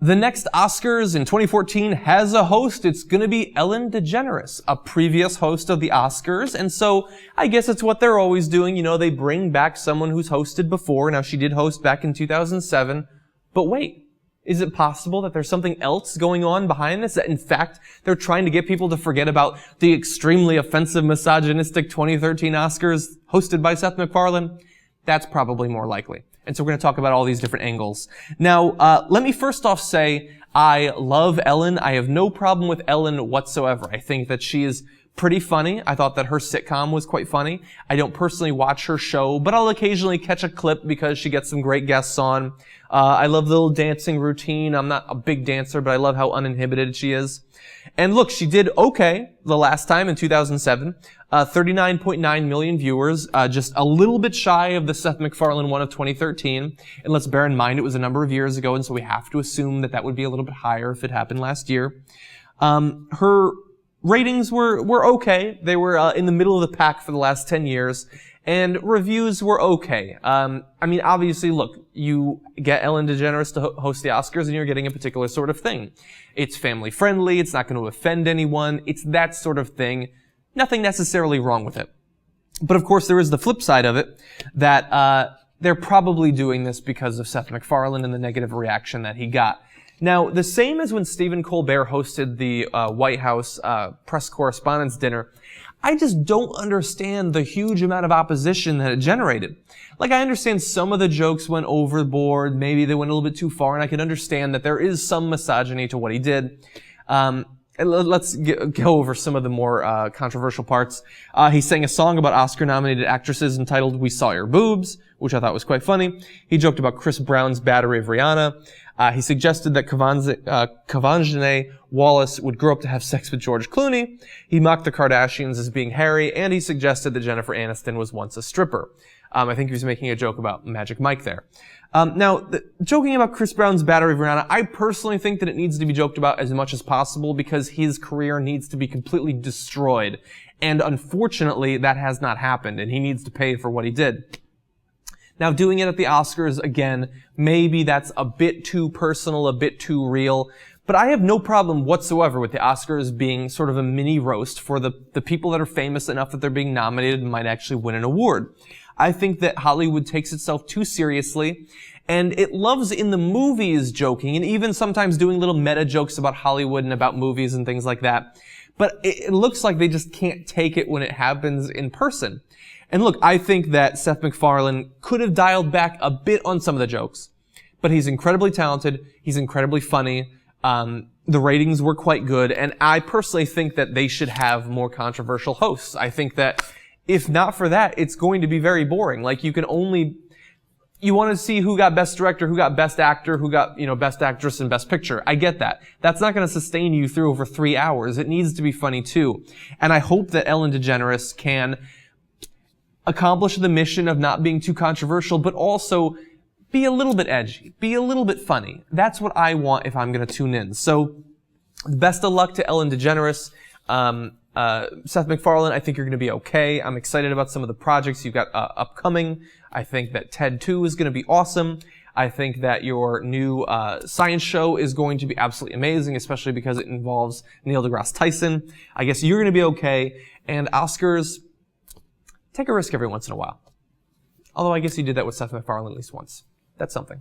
The next Oscars in 2014 has a host. It's gonna be Ellen DeGeneres, a previous host of the Oscars. And so I guess it's what they're always doing. You know, they bring back someone who's hosted before. Now, she did host back in 2007. But wait, is it possible that there's something else going on behind this? That in fact, they're trying to get people to forget about the extremely offensive, misogynistic 2013 Oscars hosted by Seth MacFarlane? That's probably more likely. And so we're going to talk about all these different angles. Now, let me first off say, I love Ellen. I have no problem with Ellen whatsoever. I think that she is pretty funny. I thought that her sitcom was quite funny. I don't personally watch her show, but I'll occasionally catch a clip because she gets some great guests on. I love the little dancing routine. I'm not a big dancer, but I love how uninhibited she is. And look, she did okay the last time in 2007. 39.9 million viewers, just a little bit shy of the Seth MacFarlane one of 2013. And let's bear in mind it was a number of years ago, and so we have to assume that that would be a little bit higher if it happened last year. Her ratings were okay. They were in the middle of the pack for the last 10 years. And reviews were okay. I mean, obviously, look, you get Ellen DeGeneres to host the Oscars and you're getting a particular sort of thing. It's family friendly, it's not going to offend anyone, it's that sort of thing. Nothing necessarily wrong with it. But of course, there is the flip side of it, that they're probably doing this because of Seth MacFarlane and the negative reaction that he got. Now, the same as when Stephen Colbert hosted the White House press correspondence dinner, I just don't understand the huge amount of opposition that it generated. Like, I understand some of the jokes went overboard, maybe they went a little bit too far, and I can understand that there is some misogyny to what he did. Let's go over some of the more controversial parts. He sang a song about Oscar-nominated actresses entitled "We Saw Your Boobs," which I thought was quite funny. He joked about Chris Brown's battery of Rihanna. He suggested that Quvenzhané Wallis would grow up to have sex with George Clooney. He mocked the Kardashians as being hairy, and he suggested that Jennifer Aniston was once a stripper. I think he was making a joke about Magic Mike there. Now, joking about Chris Brown's battery of Rihanna, I personally think that it needs to be joked about as much as possible because his career needs to be completely destroyed. And unfortunately, that has not happened, and he needs to pay for what he did. Now, doing it at the Oscars, again, maybe that's a bit too personal, a bit too real, but I have no problem whatsoever with the Oscars being sort of a mini roast for the people that are famous enough that they're being nominated and might actually win an award. I think that Hollywood takes itself too seriously, and it loves in the movies joking, and even sometimes doing little meta jokes about Hollywood and about movies and things like that. But it looks like they just can't take it when it happens in person. And look, I think that Seth MacFarlane could have dialed back a bit on some of the jokes, but he's incredibly talented, he's incredibly funny, the ratings were quite good, and I personally think that they should have more controversial hosts. I think that if not for that, it's going to be very boring. Like, you want to see who got Best Director, who got Best Actor, who got, Best Actress and Best Picture. I get that. That's not going to sustain you through over 3 hours. It needs to be funny too. And I hope that Ellen DeGeneres can accomplish the mission of not being too controversial, but also be a little bit edgy, be a little bit funny. That's what I want if I'm going to tune in. So, best of luck to Ellen DeGeneres. Seth MacFarlane, I think you're going to be okay. I'm excited about some of the projects you've got upcoming. I think that TED 2 is going to be awesome. I think that your new science show is going to be absolutely amazing, especially because it involves Neil deGrasse Tyson. I guess you're going to be okay. And Oscars, take a risk every once in a while. Although I guess you did that with Seth MacFarlane at least once. That's something.